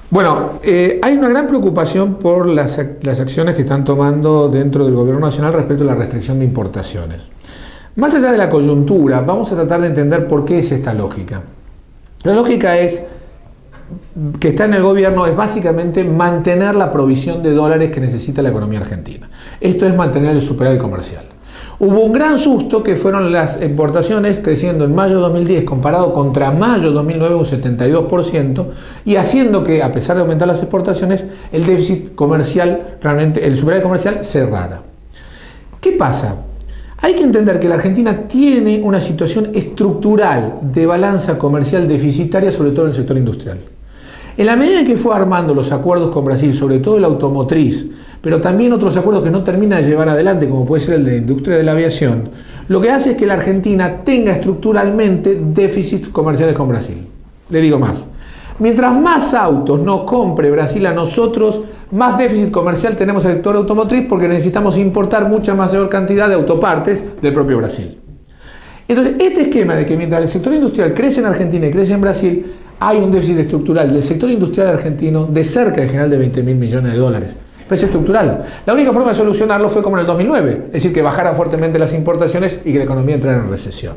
Bueno, hay una gran preocupación por las acciones que están tomando dentro del gobierno nacional respecto a la restricción de importaciones. Más allá de la coyuntura, vamos a tratar de entender por qué es esta lógica. La lógica es que está en el gobierno es básicamente mantener la provisión de dólares que necesita la economía argentina. Esto es mantener el superávit comercial. Hubo un gran susto que fueron las exportaciones creciendo en mayo de 2010 comparado contra mayo de 2009 un 72% y haciendo que, a pesar de aumentar las exportaciones, el déficit comercial, realmente el superávit comercial cerrara. ¿Qué pasa? Hay que entender que la Argentina tiene una situación estructural de balanza comercial deficitaria, sobre todo en el sector industrial. En la medida en que fue armando los acuerdos con Brasil, sobre todo el automotriz, pero también otros acuerdos que no termina de llevar adelante, como puede ser el de la industria de la aviación, lo que hace es que la Argentina tenga estructuralmente déficits comerciales con Brasil. Le digo más. Mientras más autos nos compre Brasil a nosotros, más déficit comercial tenemos en el sector automotriz porque necesitamos importar mucha mayor cantidad de autopartes del propio Brasil. Entonces, este esquema de que mientras el sector industrial crece en Argentina y crece en Brasil, hay un déficit estructural del sector industrial argentino de cerca en general de 20.000 millones de dólares. Pero es estructural. La única forma de solucionarlo fue como en el 2009, es decir, que bajaran fuertemente las importaciones y que la economía entrara en recesión.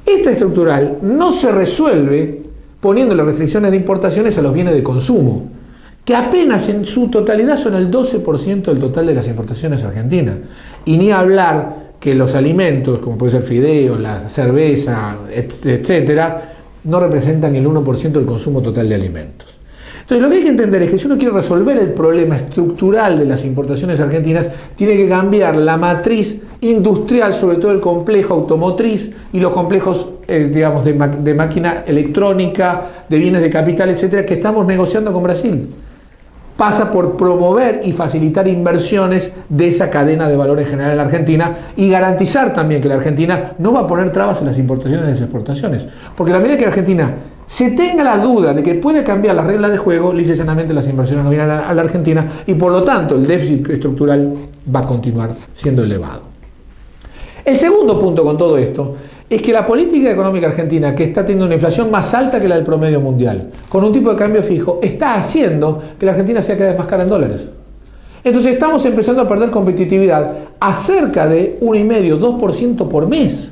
Esta estructural no se resuelve poniendo las restricciones de importaciones a los bienes de consumo, que apenas en su totalidad son el 12% del total de las importaciones argentinas. Y ni hablar que los alimentos, como puede ser fideo, la cerveza, etcétera, no representan ni el 1% del consumo total de alimentos. Entonces, lo que hay que entender es que si uno quiere resolver el problema estructural de las importaciones argentinas, tiene que cambiar la matriz industrial, sobre todo el complejo automotriz y los complejos, digamos, de máquina electrónica, de bienes de capital, etcétera, que estamos negociando con Brasil. Pasa por promover y facilitar inversiones de esa cadena de valor en general en la Argentina y garantizar también que la Argentina no va a poner trabas en las importaciones y las exportaciones. Porque a la medida que la Argentina se tenga la duda de que puede cambiar las reglas de juego, lisa y llanamente las inversiones no vienen a la Argentina y por lo tanto el déficit estructural va a continuar siendo elevado. El segundo punto con todo esto es que la política económica argentina, que está teniendo una inflación más alta que la del promedio mundial, con un tipo de cambio fijo, está haciendo que la Argentina sea cada vez más cara en dólares. Entonces estamos empezando a perder competitividad a cerca de 1,5-2% por mes.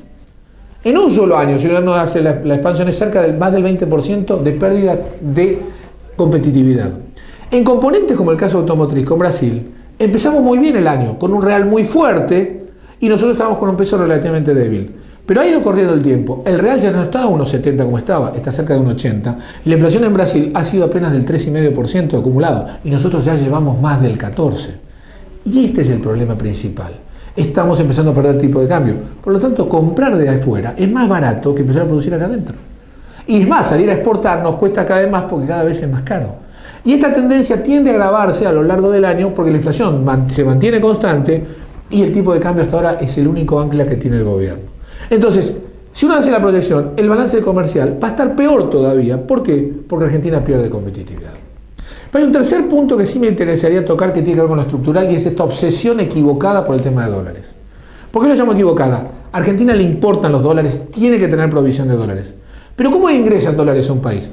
En un solo año, si uno hace la expansión, es cerca del más del 20% de pérdida de competitividad. En componentes como el caso automotriz con Brasil, empezamos muy bien el año, con un real muy fuerte y nosotros estábamos con un peso relativamente débil. Pero ha ido corriendo el tiempo, el real ya no está a 1,70 como estaba, está cerca de 1,80 y la inflación en Brasil ha sido apenas del 3,5% acumulado y nosotros ya llevamos más del 14%. Y este es el problema principal. Estamos empezando a perder tipo de cambio. Por lo tanto, comprar de afuera es más barato que empezar a producir acá adentro. Y es más, salir a exportar nos cuesta cada vez más porque cada vez es más caro. Y esta tendencia tiende a agravarse a lo largo del año porque la inflación se mantiene constante y el tipo de cambio hasta ahora es el único ancla que tiene el gobierno. Entonces, si uno hace la proyección, el balance comercial va a estar peor todavía. ¿Por qué? Porque Argentina pierde competitividad. Pero hay un tercer punto que sí me interesaría tocar que tiene que ver con lo estructural y es esta obsesión equivocada por el tema de dólares. ¿Por qué lo llamo equivocada? A Argentina le importan los dólares, tiene que tener provisión de dólares. Pero ¿cómo ingresan dólares a un país?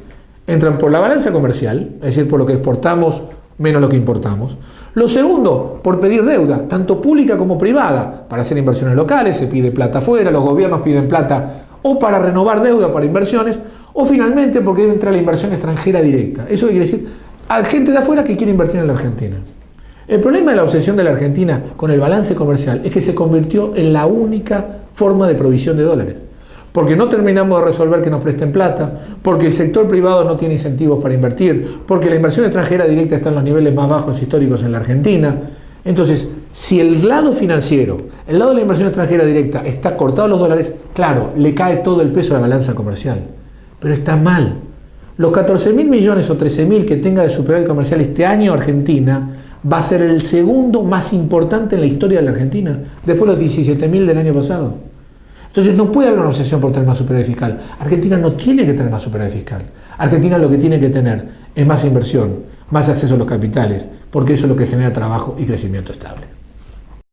Entran por la balanza comercial, es decir, por lo que exportamos menos lo que importamos. Lo segundo, por pedir deuda, tanto pública como privada. Para hacer inversiones locales se pide plata afuera, los gobiernos piden plata o para renovar deuda para inversiones, o finalmente porque entra la inversión extranjera directa. Eso quiere decir a gente de afuera que quiere invertir en la Argentina. El problema de la obsesión de la Argentina con el balance comercial es que se convirtió en la única forma de provisión de dólares. Porque no terminamos de resolver que nos presten plata, porque el sector privado no tiene incentivos para invertir, porque la inversión extranjera directa está en los niveles más bajos históricos en la Argentina. Entonces, si el lado financiero, el lado de la inversión extranjera directa está cortado los dólares, claro, le cae todo el peso a la balanza comercial. Pero está mal. Los 14.000 millones o 13.000 que tenga de superávit comercial este año Argentina va a ser el segundo más importante en la historia de la Argentina, después de los 17.000 del año pasado. Entonces no puede haber una obsesión por tener más superávit fiscal. Argentina no tiene que tener más superávit fiscal. Argentina lo que tiene que tener es más inversión, más acceso a los capitales, porque eso es lo que genera trabajo y crecimiento estable.